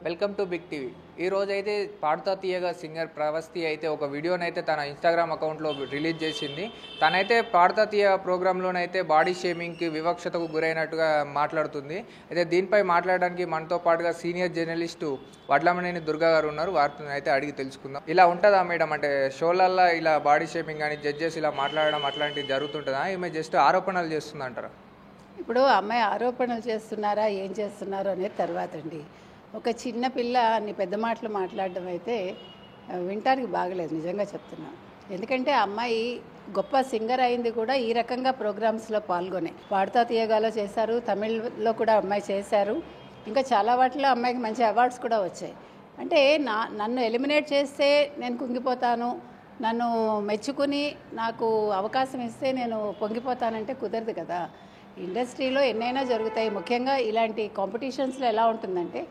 Welcome to big TV. ఈ రోజు అయితే పాడుతా తీయగా సింగర్ ప్రవస్తి అయితే ఒక వీడియోనైతే తన ఇన్స్టాగ్రామ్ అకౌంట్లో రిలీజ్ చేసింది. తనైతే పాడుతా తీయ ప్రోగ్రాంలోనైతే బాడీ షేమింగ్కి వివక్షతకు గురైనట్టుగా మాట్లాడుతుంది. అయితే దీనిపై మాట్లాడడానికి మనతో పాటుగా సీనియర్ జర్నలిస్టు వడ్లమనేని దుర్గా గారు ఉన్నారు. వారితో అయితే అడిగి తెలుసుకుందాం. ఇలా ఉంటుందా మేడం, అంటే షోలల్లో ఇలా బాడీ షేమింగ్ కానీ జడ్జెస్ ఇలా మాట్లాడడం అట్లాంటివి జరుగుతుంటుందా? ఈమె జస్ట్ ఆరోపణలు చేస్తుందంటారా? ఇప్పుడు అమ్మాయి ఆరోపణలు చేస్తున్నారా ఏం చేస్తున్నారో అనేది తర్వాత అండి. ఒక చిన్న పిల్ల అన్ని పెద్ద మాటలు మాట్లాడడం అయితే వినటానికి బాగలేదు, నిజంగా చెప్తున్నా. ఎందుకంటే అమ్మాయి గొప్ప సింగర్ అయింది కూడా ఈ రకంగా ప్రోగ్రామ్స్లో పాల్గొనే. పాడుతా తీయగాలో చేశారు, తమిళ్లో కూడా అమ్మాయి చేశారు, ఇంకా చాలా వాటిలో అమ్మాయికి మంచి అవార్డ్స్ కూడా వచ్చాయి. అంటే నన్ను ఎలిమినేట్ చేస్తే నేను కుంగిపోతాను, నన్ను మెచ్చుకుని నాకు అవకాశం ఇస్తే నేను పొంగిపోతానంటే కుదరదు కదా. ఇండస్ట్రీలో ఎన్నైనా జరుగుతాయి. ముఖ్యంగా ఇలాంటి కాంపిటీషన్స్లో ఎలా ఉంటుందంటే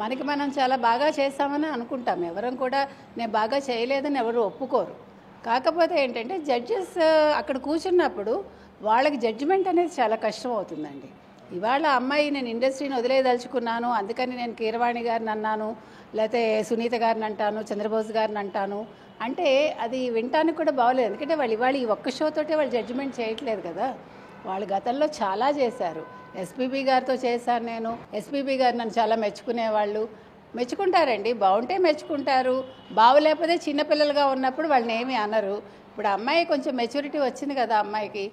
మనకి మనం చాలా బాగా చేస్తామని అనుకుంటాం, ఎవరం కూడా నేను బాగా చేయలేదని ఎవరు ఒప్పుకోరు. కాకపోతే ఏంటంటే జడ్జెస్ అక్కడ కూర్చున్నప్పుడు వాళ్ళకి జడ్జిమెంట్ అనేది చాలా కష్టం అవుతుందండి. ఇవాళ అమ్మాయి నేను ఇండస్ట్రీని వదిలేదలుచుకున్నాను, అందుకని నేను కీరవాణి గారిని అన్నాను, లేకపోతే సునీత గారిని అంటాను, చంద్రబోస్ గారిని అంటాను అంటే అది వినటానికి కూడా బాగోలేదు. ఎందుకంటే వాళ్ళు ఇవాళ ఈ ఒక్క షోతోటే వాళ్ళు జడ్జిమెంట్ చేయట్లేదు కదా. వాళ్ళు గతంలో చాలా చేశారు. ఎస్పీబీ గారితో చేశాను నేను. ఎస్పీబీ గారు నన్ను చాలా మెచ్చుకునేవాళ్ళు. మెచ్చుకుంటారండి, బాగుంటే మెచ్చుకుంటారు, బాగోలేకపోతే చిన్నపిల్లలుగా ఉన్నప్పుడు వాళ్ళని ఏమీ అనరు. ఇప్పుడు అమ్మాయి కొంచెం మెచ్యూరిటీ వచ్చింది కదా అమ్మాయికి.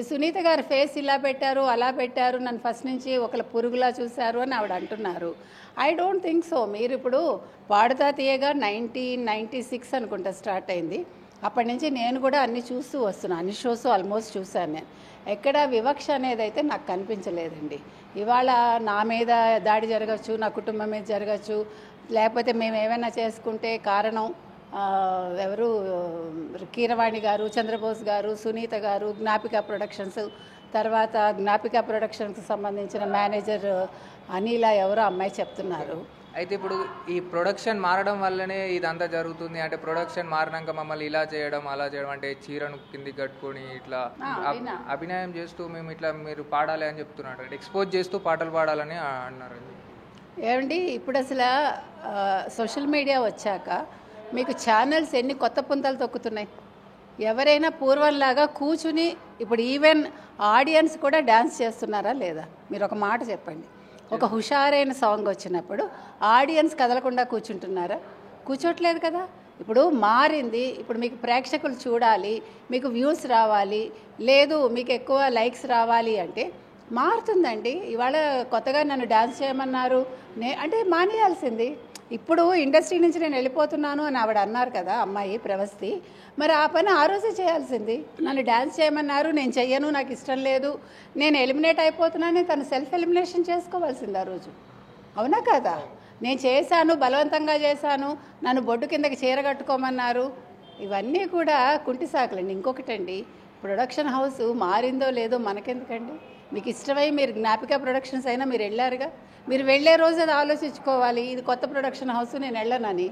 సునీత గారు ఫేస్ ఇలా పెట్టారు అలా పెట్టారు, నన్ను ఫస్ట్ నుంచి ఒకళ్ళ పురుగులా చూశారు అని ఆవిడ అంటున్నారు. I don't think so. మీరు ఇప్పుడు పాడుతా తీయగా 1996 అనుకుంటా స్టార్ట్ అయింది. అప్పటి నుంచి నేను కూడా అన్ని చూస్తూ వస్తున్నాను, అన్ని షోస్ ఆల్మోస్ట్ చూశాను నేను. ఎక్కడ వివక్ష అనేది అయితే నాకు కనిపించలేదండి. ఇవాళ నా మీద దాడి జరగచ్చు, నా కుటుంబం మీద జరగచ్చు, లేకపోతే మేము ఏమైనా చేసుకుంటే కారణం ఎవరు కీరవాణి గారు, చంద్రబోస్ గారు, సునీత గారు, జ్ఞాపిక ప్రొడక్షన్స్, తర్వాత జ్ఞాపిక ప్రొడక్షన్స్కి సంబంధించిన మేనేజర్ అనిల ఎవరో అమ్మాయి చెప్తున్నారు. అయితే ఇప్పుడు ఈ ప్రొడక్షన్ మారడం వల్లనే ఇదంతా జరుగుతుంది అంటే, ప్రొడక్షన్ మారినాక మమ్మల్ని ఇలా చేయడం అలా చేయడం, అంటే చీరను కిందికి కట్టుకొని ఇట్లా అభినయం చేస్తూ మేము ఇట్లా మీరు పాడాలి అని చెప్తున్నారు, అంటే ఎక్స్పోజ్ చేస్తూ పాటలు పాడాలని అన్నారు. ఏమండి ఇప్పుడు అసలు సోషల్ మీడియా వచ్చాక మీకు ఛానల్స్ ఎన్ని కొత్త పుంతలు తొక్కుతున్నాయి. ఎవరైనా పూర్వంలాగా కూర్చుని ఇప్పుడు ఈవెన్ ఆడియన్స్ కూడా డ్యాన్స్ చేస్తున్నారా లేదా? మీరు ఒక మాట చెప్పండి. ఒక హుషారైన సాంగ్ వచ్చినప్పుడు ఆడియన్స్ కదలకుండా కూర్చుంటున్నారా? కూర్చోట్లేదు కదా. ఇప్పుడు మారింది. ఇప్పుడు మీకు ప్రేక్షకులు చూడాలి, మీకు వ్యూస్ రావాలి, లేదు మీకు ఎక్కువ లైక్స్ రావాలి అంటే మారుతుందండి. ఇవాళ కొత్తగా నన్ను డ్యాన్స్ చేయమన్నారు అంటే మానేయాల్సింది. ఇప్పుడు ఇండస్ట్రీ నుంచి నేను వెళ్ళిపోతున్నాను అని ఆవిడ అన్నారు కదా అమ్మాయి ప్రవస్తి, మరి ఆ పని ఆ రోజే చేయాల్సింది. నన్ను డ్యాన్స్ చేయమన్నారు, నేను చెయ్యను, నాకు ఇష్టం లేదు, నేను ఎలిమినేట్ అయిపోతున్నానని తను సెల్ఫ్ ఎలిమినేషన్ చేసుకోవాల్సింది ఆ రోజు. అవునా కదా? నేను చేశాను, బలవంతంగా చేశాను, నన్ను బొడ్డు కిందకి చీర కట్టుకోమన్నారు, ఇవన్నీ కూడా కుంటి సాకులండి. ఇంకొకటండి, ప్రొడక్షన్ హౌస్ మారిందో లేదో మనకెందుకండి? మీకు ఇష్టమై మీరు జ్ఞాపిక ప్రొడక్షన్స్ అయినా మీరు వెళ్ళారుగా, మీరు వెళ్ళే రోజు అది ఆలోచించుకోవాలి, ఇది కొత్త ప్రొడక్షన్ హౌస్ నేను వెళ్ళనని.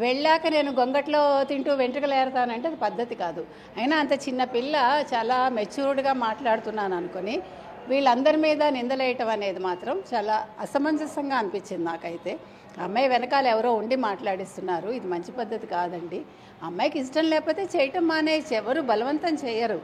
వెళ్ళాక నేను గొంగట్లో తింటూ వెంట్రుకలు ఏరుతానంటే అది పద్ధతి కాదు. అయినా అంత చిన్న పిల్ల చాలా మెచ్యూర్డ్గా మాట్లాడుతున్నాను అనుకొని వీళ్ళందరి మీద నిందలేయటం అనేది మాత్రం చాలా అసమంజసంగా అనిపించింది నాకైతే. అమ్మాయి వెనకాల ఎవరో ఉండి మాట్లాడిస్తున్నారు, ఇది మంచి పద్ధతి కాదండి. అమ్మాయికి ఇష్టం లేకపోతే చేయటం మానేసి, ఎవరు బలవంతం చేయరు.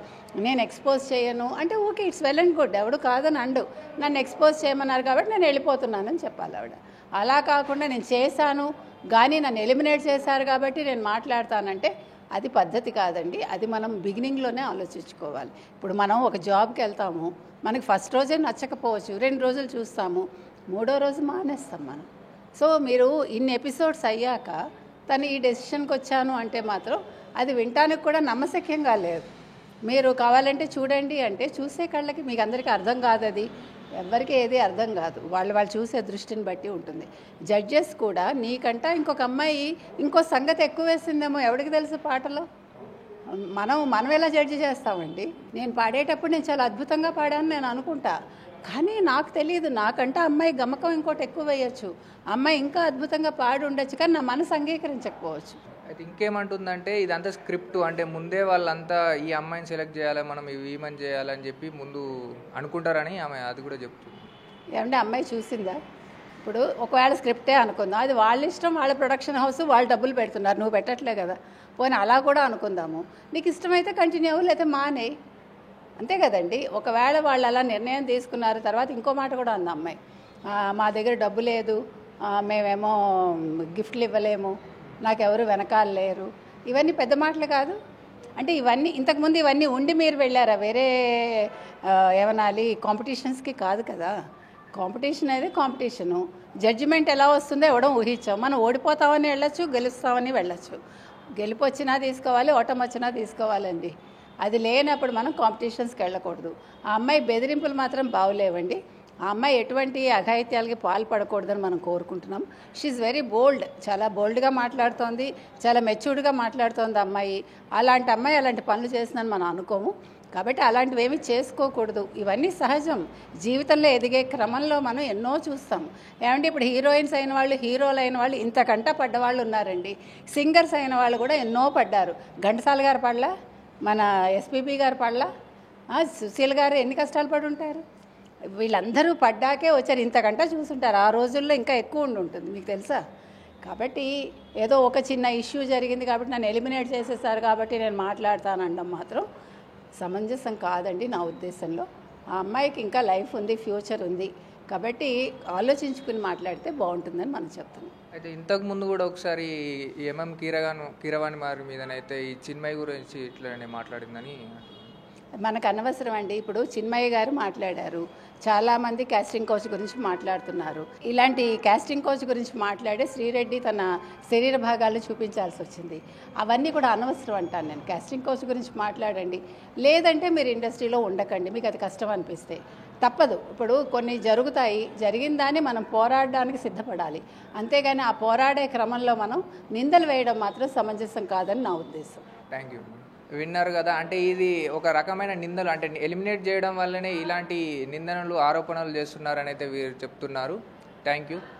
నేను ఎక్స్పోజ్ చేయను అంటే okay, it's well and good, ఎవడు కాదని అండు. నన్ను ఎక్స్పోజ్ చేయమన్నారు కాబట్టి నేను వెళ్ళిపోతున్నానని చెప్పాలి ఆవిడ. అలా కాకుండా నేను చేశాను కానీ నన్ను ఎలిమినేట్ చేశారు కాబట్టి నేను మాట్లాడతానంటే అది పద్ధతి కాదండి. అది మనం బిగినింగ్లోనే ఆలోచించుకోవాలి. ఇప్పుడు మనం ఒక జాబ్కి వెళ్తాము, మనకి ఫస్ట్ రోజే నచ్చకపోవచ్చు, 2 రోజులు చూస్తాము, 3వ రోజు మానేస్తాం మనం. సో మీరు ఇన్ని ఎపిసోడ్స్ అయ్యాక తను ఈ డెసిషన్కి వచ్చాను అంటే మాత్రం అది వినటానికి కూడా నమ్మశక్యంగా లేదు. మీరు కావాలంటే చూడండి అంటే చూసే కళ్ళకి మీకు అందరికీ అర్థం కాదు, అది ఎవరికి ఏది అర్థం కాదు, వాళ్ళు చూసే దృష్టిని బట్టి ఉంటుంది. జడ్జెస్ కూడా నీకంట ఇంకొక అమ్మాయి ఇంకో సంగతి ఎక్కువ వేసిందేమో ఎవరికి తెలుసు పాటలో. మనం ఎలా జడ్జి చేస్తామండి? నేను పాడేటప్పుడు నేను చాలా అద్భుతంగా పాడాను నేను అనుకుంటా, కానీ నాకు తెలియదు, నాకంటే అమ్మాయి గమకం ఇంకోటి ఎక్కువ వేయచ్చు, అమ్మాయి ఇంకా అద్భుతంగా పాడి ఉండొచ్చు, కానీ నా మనసు అంగీకరించకపోవచ్చు. అయితే ఇంకేమంటుందంటే ఇదంతా స్క్రిప్ట్, అంటే ముందే వాళ్ళంతా ఈ అమ్మాయిని సెలెక్ట్ చేయాలి, మనం ఈమెన్ చేయాలని చెప్పి ముందు అనుకుంటారని ఆమె అది కూడా చెప్తుంది. ఏమంటే అమ్మాయి చూసిందా? ఇప్పుడు ఒకవేళ స్క్రిప్టే అనుకుందాం, అది వాళ్ళ ఇష్టం, వాళ్ళ ప్రొడక్షన్ హౌస్, వాళ్ళు డబ్బులు పెడుతున్నారు, నువ్వు పెట్టట్లే కదా. పోనీ అలా కూడా అనుకుందాము. నీకు ఇష్టమైతే కంటిన్యూ అవ్వు, లేకపోతే మానే, అంతే కదండి. ఒకవేళ వాళ్ళు అలా నిర్ణయం తీసుకున్నారు, తర్వాత ఇంకో మాట కూడా అంది అమ్మాయి, మా దగ్గర డబ్బు లేదు, మేమేమో గిఫ్ట్లు ఇవ్వలేము, నాకెవరు వెనకాల లేరు. ఇవన్నీ పెద్ద మాటలు కాదు. అంటే ఇవన్నీ ఇంతకుముందు ఇవన్నీ ఉండి మీరు వెళ్ళారా వేరే ఏమనాలి కాంపిటీషన్స్కి? కాదు కదా. కాంపిటీషన్ అనేది కాంపిటీషను. జడ్జిమెంట్ ఎలా వస్తుందో ఇవ్వడం ఊహించాం. మనం ఓడిపోతామని వెళ్ళొచ్చు, గెలుస్తామని వెళ్ళొచ్చు. గెలుపు వచ్చినా తీసుకోవాలి, ఓటమి వచ్చినా తీసుకోవాలండి. అది లేనప్పుడు మనం కాంపిటీషన్స్కి వెళ్ళకూడదు. ఆ అమ్మాయి బెదిరింపులు మాత్రం బాగులేవండి. ఆ అమ్మాయి ఎటువంటి అఘాయిత్యాలకి పాల్పడకూడదని మనం కోరుకుంటున్నాం. షీఈ్ వెరీ బోల్డ్, చాలా బోల్డ్గా మాట్లాడుతోంది, చాలా మెచ్యూర్డ్గా మాట్లాడుతోంది అమ్మాయి. అలాంటి అమ్మాయి అలాంటి పనులు చేసిందని మనం అనుకోము. కాబట్టి అలాంటివి ఏమీ చేసుకోకూడదు. ఇవన్నీ సహజం. జీవితంలో ఎదిగే క్రమంలో మనం ఎన్నో చూస్తాం. ఏమంటే ఇప్పుడు హీరోయిన్స్ అయిన వాళ్ళు, హీరోలు అయిన వాళ్ళు ఇంతకంట పడ్డవాళ్ళు ఉన్నారండి. సింగర్స్ అయిన వాళ్ళు కూడా ఎన్నో పడ్డారు. ఘంటసాల గారు పడలా, మన ఎస్పీబీ గారు పడలా, సుశీల్ గారు ఎన్ని కష్టాలు పడి ఉంటారు. వీళ్ళందరూ పడ్డాకే వచ్చారు. ఇంతకంట చూసుంటారు. ఆ రోజుల్లో ఇంకా ఎక్కువ ఉంటుంది, మీకు తెలుసా. కాబట్టి ఏదో ఒక చిన్న ఇష్యూ జరిగింది కాబట్టి నన్ను ఎలిమినేట్ చేసేసారు కాబట్టి నేను మాట్లాడతానడం మాత్రం సమంజసం కాదండి నా ఉద్దేశంలో. ఆ అమ్మాయికి ఇంకా లైఫ్ ఉంది, ఫ్యూచర్ ఉంది. కాబట్టి ఆలోచించుకుని మాట్లాడితే బాగుంటుందని మనం చెప్తున్నాం. అయితే ఇంతకు ముందు కూడా ఒకసారి కీరవాణి వారి మీదనైతే ఈ చిన్మయి గురించి ఇట్లనే మాట్లాడిందని మనకు అనవసరం అండి. ఇప్పుడు చిన్మయ్య గారు మాట్లాడారు, చాలామంది కాస్టింగ్ కోచ్ గురించి మాట్లాడుతున్నారు. ఇలాంటి కాస్టింగ్ కోచ్ గురించి మాట్లాడే శ్రీరెడ్డి తన శరీర భాగాలు చూపించాల్సి వచ్చింది. అవన్నీ కూడా అనవసరం అంటాను నేను. కాస్టింగ్ కోచ్ గురించి మాట్లాడండి, లేదంటే మీరు ఇండస్ట్రీలో ఉండకండి. మీకు అది కష్టం అనిపిస్తే తప్పదు. ఇప్పుడు కొన్ని జరుగుతాయి, జరిగిన దాన్ని మనం పోరాడడానికి సిద్ధపడాలి. అంతేగాని ఆ పోరాడే క్రమంలో మనం నిందలు వేయడం మాత్రం సమంజసం కాదని నా ఉద్దేశం. Thank you. విన్నారు కదా, అంటే ఇది ఒక రకమైన నిందలు, అంటే ఎలిమినేట్ చేయడం వల్లనే ఇలాంటి నిందనలు, ఆరోపణలు చేస్తున్నారని అయితే వీరు చెప్తున్నారు. Thank you.